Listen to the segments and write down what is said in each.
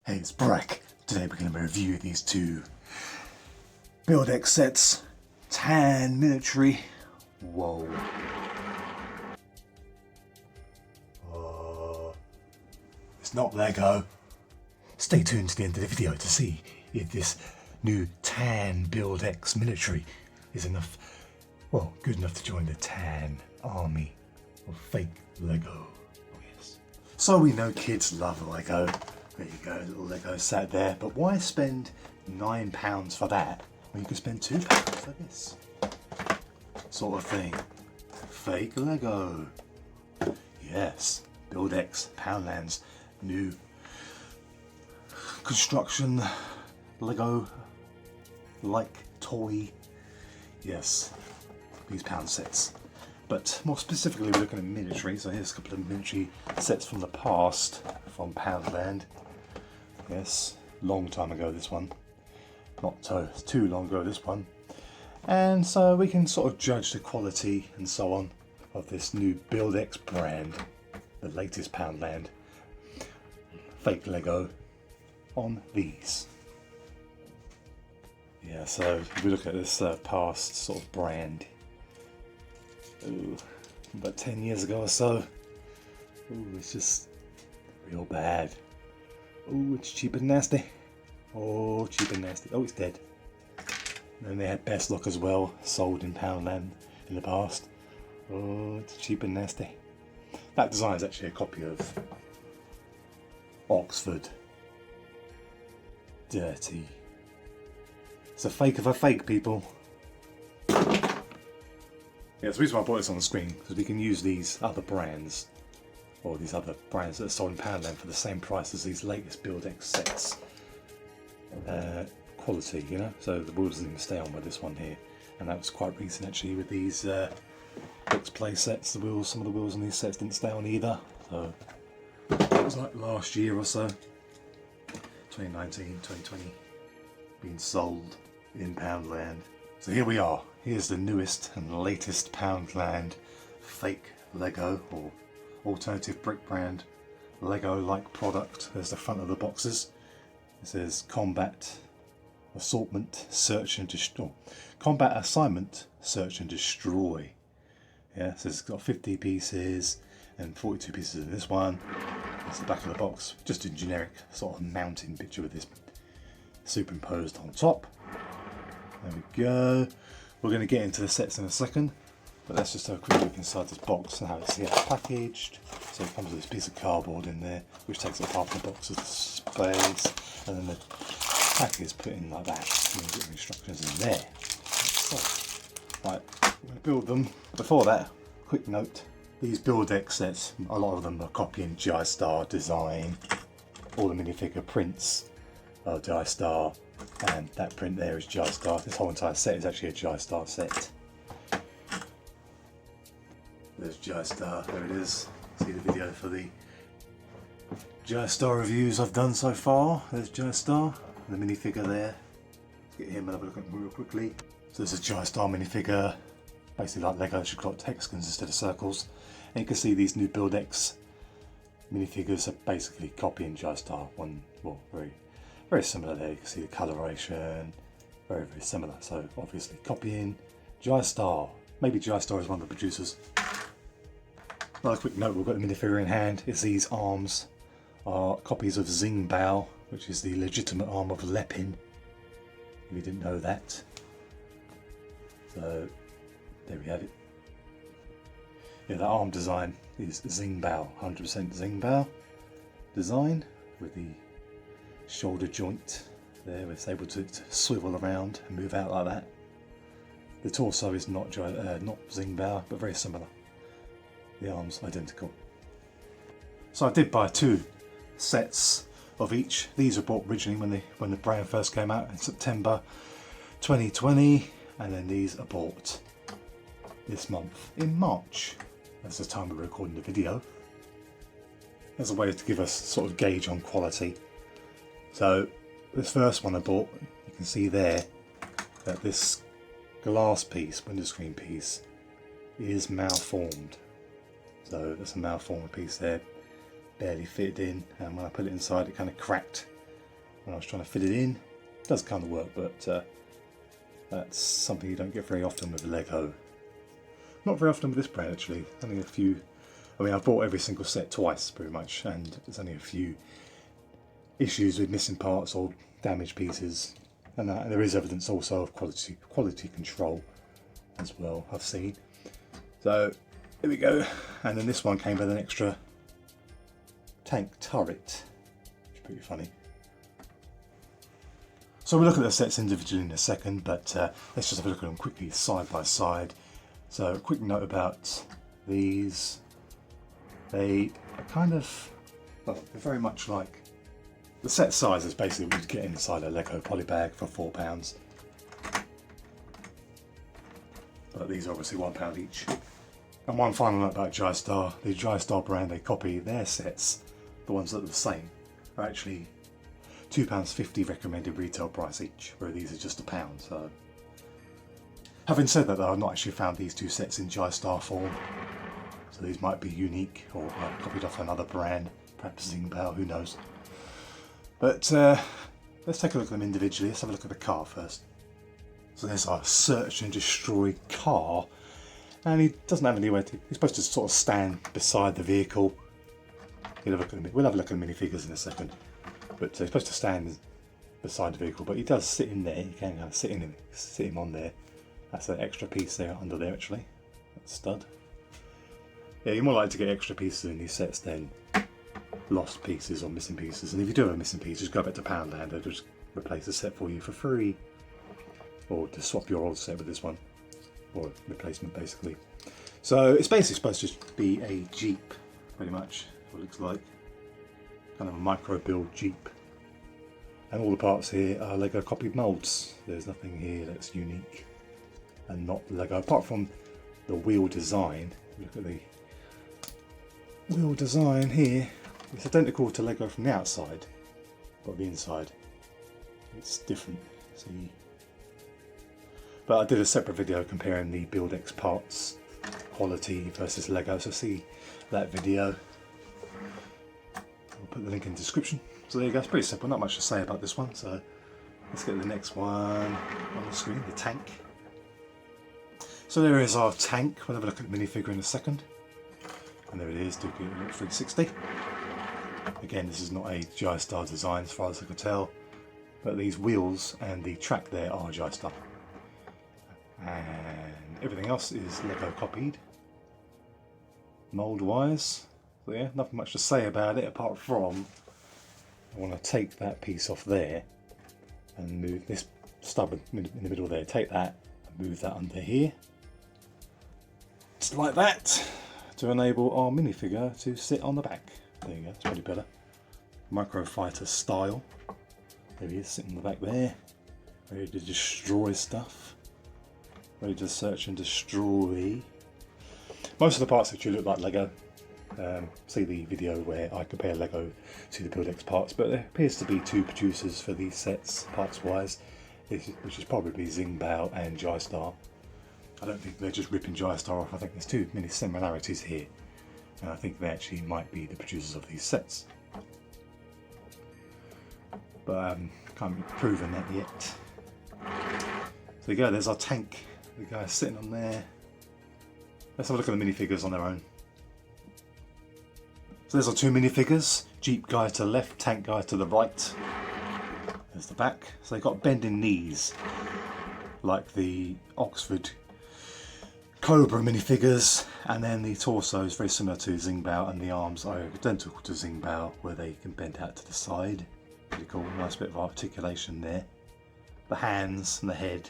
Hey, it's Brack. Today we're going to review these two BuildX sets. Tan military. Whoa. It's not Lego. Stay tuned to the end of the video to see if this new tan BuildX military is enough, well, good enough to join the tan army of fake Lego. Oh yes. So we know kids love Lego. There you go, little Lego sat there. But why spend £9 for that when you could spend £2 for this sort of thing? Fake Lego. Yes, BuildX Poundland's new construction Lego like toy. Yes, these pound sets. But more specifically, we're looking at military. So here's a couple of military sets from the past from Poundland. Yes, long time ago this one. Not too long ago this one. And so we can sort of judge the quality and so on of this new BuildX brand, the latest Poundland fake Lego on these. Yeah, so if we look at this past sort of brand, ooh, about 10 years ago or so, ooh, it's just real bad. Oh, it's cheap and nasty. Oh, cheap and nasty. Oh, it's dead. And then they had Best Look as well, sold in Poundland in the past. Oh, it's cheap and nasty. That design is actually a copy of Oxford. Dirty. It's a fake of a fake, people. Yeah, the reason why I brought this on the screen is we can use these other brands, or these other brands that are sold in Poundland for the same price as these latest BuildX sets. Quality, you know, so the wheels didn't even stay on with this one here, and that was quite recent actually with these BuildX play sets. The wheels, some of the wheels on these sets didn't stay on either, so it was like last year or so, 2019, 2020, being sold in Poundland. So here we are. Here's the newest and latest Poundland fake Lego or alternative brick brand Lego-like product. There's the front of the boxes. It says Combat Assortment Search and Destroy. Combat Assignment Search and Destroy. Yeah, so it's got 50 pieces and 42 pieces in this one. That's the back of the box. Just a generic sort of mountain picture with this superimposed on top. There we go. We're going to get into the sets in a second, but let's just have a quick look inside this box and how it's packaged. So it comes with this piece of cardboard in there, which takes up half the box's space, and then the pack is put in like that. And you get the instructions in there. So, right, we're going to build them. Before that, quick note: these BuildX sets, a lot of them are copying Jie Star design. All the minifigure prints are Jie Star. And that print there is Jie Star. This whole entire set is actually a Jie Star set. There's Jie Star, there it is. See the video for the Jie Star reviews I've done so far. There's Jie Star, and the minifigure there. Let's get him and have a look at him real quickly. So there's a Jie Star minifigure, basically like Lego, should got hexagons instead of circles. And you can see these new BuildX minifigures are basically copying Jie Star. One, well, very similar there. You can see the coloration, very similar. So obviously copying Jie Star. Maybe Jie Star is one of the producers. Another quick note: we've got the minifigure in hand. It's these arms are copies of Xingbao, which is the legitimate arm of Lepin. If you didn't know that. So there we have it. Yeah, the arm design is Xingbao, 100% Xingbao design with the shoulder joint there. It's able to swivel around and move out like that. The torso is not Xingbao, but very similar. The arms identical. So I did buy two sets of each. These were bought originally when the brand first came out in September 2020, and then these are bought this month in March. That's the time we're recording the video. As a way to give us sort of gauge on quality. So this first one I bought, you can see there that this glass piece, window screen piece, is malformed. So there's a malformed piece there, barely fitted in, and when I put it inside it kind of cracked when I was trying to fit it in. It does kind of work, but that's something you don't get very often with Lego. Not very often with this brand actually. Only a few. I mean, I've bought every single set twice pretty much, and there's only a few issues with missing parts or damaged pieces, and there is evidence also of quality control as well, I've seen. So here we go, and then this one came with an extra tank turret, which is pretty funny. So we'll look at the sets individually in a second, but let's just have a look at them quickly side by side. So a quick note about these. They are kind of, well, they're very much like, the set size is basically what you'd get inside a Lego poly bag for £4. But these are obviously £1 each. And one final note about Jie Star. The Jie Star brand, they copy their sets, the ones that are the same, are actually £2.50 recommended retail price each, where these are just £1. So, having said that though, I've not actually found these two sets in Jie Star form. So these might be unique or copied off another brand, perhaps Xingbao, who knows. But let's take a look at them individually. Let's have a look at the car first. So there's our search and destroy car, and he doesn't have anywhere to. He's supposed to sort of stand beside the vehicle. We'll have a look at the minifigures in a second. But he's supposed to stand beside the vehicle, but he does sit in there. You can kind of sit him on there. That's an extra piece there under there actually. That's stud. Yeah, you're more likely to get extra pieces in these sets than lost pieces or missing pieces. And if you do have a missing piece, just go back to Poundland. They'll just replace the set for you for free. Or to swap your old set with this one. Or replacement, basically. So it's basically supposed to be a Jeep, pretty much, what it looks like. Kind of a micro build Jeep. And all the parts here are Lego copied molds. There's nothing here that's unique and not Lego, apart from the wheel design. Look at the wheel design here. It's identical to Lego from the outside, but the inside it's different. See, but I did a separate video comparing the BuildX parts quality versus Lego, so see that video. I'll put the link in the description. So there you go. It's pretty simple. Not much to say about this one. So let's get the next one on the screen. The tank. So there is our tank. We'll have a look at the minifigure in a second. And there it is, Duke 360. Again, this is not a Jie Star design as far as I can tell, but these wheels and the track there are Jie Star. And everything else is Lego copied, mold wise. So yeah, nothing much to say about it apart from I want to take that piece off there and move this stub in the middle there. Take that and move that under here. Just like that, to enable our minifigure to sit on the back. There you go, it's probably better. Microfighter style. There he is, sitting on the back there. Ready to destroy stuff. Ready to search and destroy. Most of the parts actually look like Lego. See the video where I compare Lego to the BuildX parts, but there appears to be two producers for these sets, parts wise, which is probably Xingbao and Jie Star. I don't think they're just ripping Jie Star off. I think there's too many similarities here, and I think they actually might be the producers of these sets. But can't be proven that yet. So there you go, there's our tank. The guy sitting on there. Let's have a look at the minifigures on their own. So there's our two minifigures. Jeep guy to the left, tank guy to the right. There's the back. So they've got bending knees, like the Oxford Cobra minifigures, and then the torso is very similar to Xingbao, and the arms are identical to Xingbao, where they can bend out to the side. Pretty cool, nice bit of articulation there. The hands and the head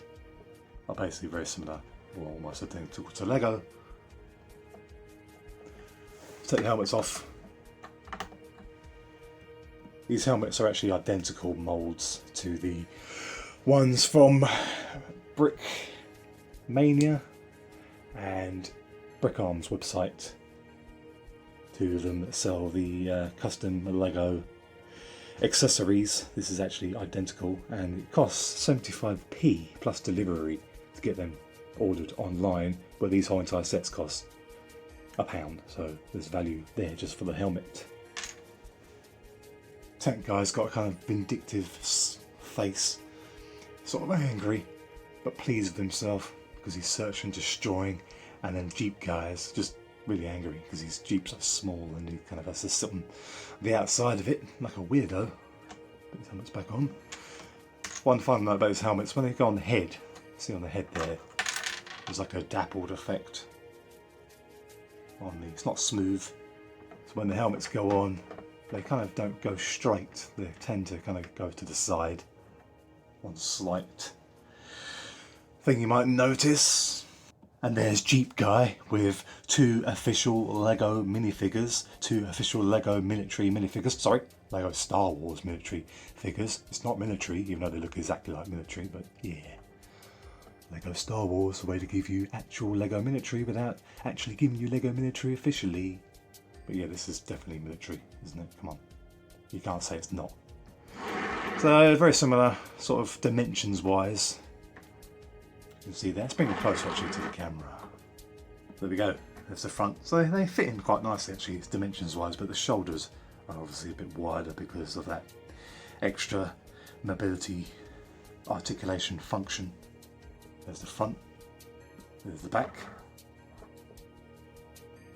are basically very similar, or almost identical to Lego. Let's take the helmets off. These helmets are actually identical molds to the ones from Brick Mania and Brick Arms website. Two of them that sell the custom Lego accessories. This is actually identical, and it costs 75p plus delivery to get them ordered online, but these whole entire sets cost £1, so there's value there just for the helmet. Tank guy's got a kind of vindictive face, sort of angry, but pleased with himself because he's searching, destroying, and then Jeep guy is just really angry because his Jeep's so small and he kind of has to sit on the outside of it like a weirdo. Put his helmet's back on. One fun note about his helmets, when they go on the head, see on the head there, there's like a dappled effect on the, it's not smooth, so when the helmets go on, they kind of don't go straight, they tend to kind of go to the side. One slight thing you might notice. And there's Jeep guy with 2 official Lego minifigures, 2 official Lego military minifigures, sorry, Lego Star Wars military figures. It's not military, even though they look exactly like military, but yeah. Lego Star Wars, a way to give you actual Lego military without actually giving you Lego military officially. But yeah, this is definitely military, isn't it? Come on. You can't say it's not. So, very similar, sort of dimensions wise. You can see there. Let's bring them closer actually to the camera. There we go. There's the front. So they fit in quite nicely actually, dimensions wise, but the shoulders are obviously a bit wider because of that extra mobility articulation function. There's the front. There's the back.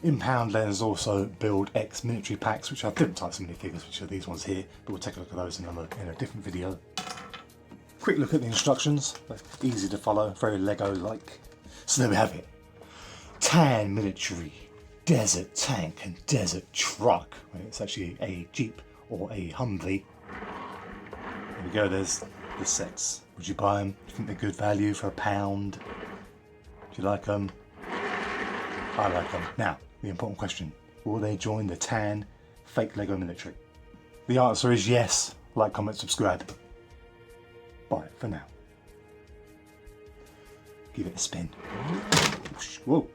In Poundland there's also BuildX military packs, which have different types of minifigures, which are these ones here, but we'll take a look at those in a different video. Quick look at the instructions, they're easy to follow, very Lego-like. So there we have it. Tan military, desert tank and desert truck. It's actually a Jeep or a Humvee. There we go, there's the sets. Would you buy them? Do you think they're good value for £1? Do you like them? I like them. Now, the important question, will they join the tan fake Lego military? The answer is yes. Like, comment, subscribe. Bye for now. Give it a spin. Whoa.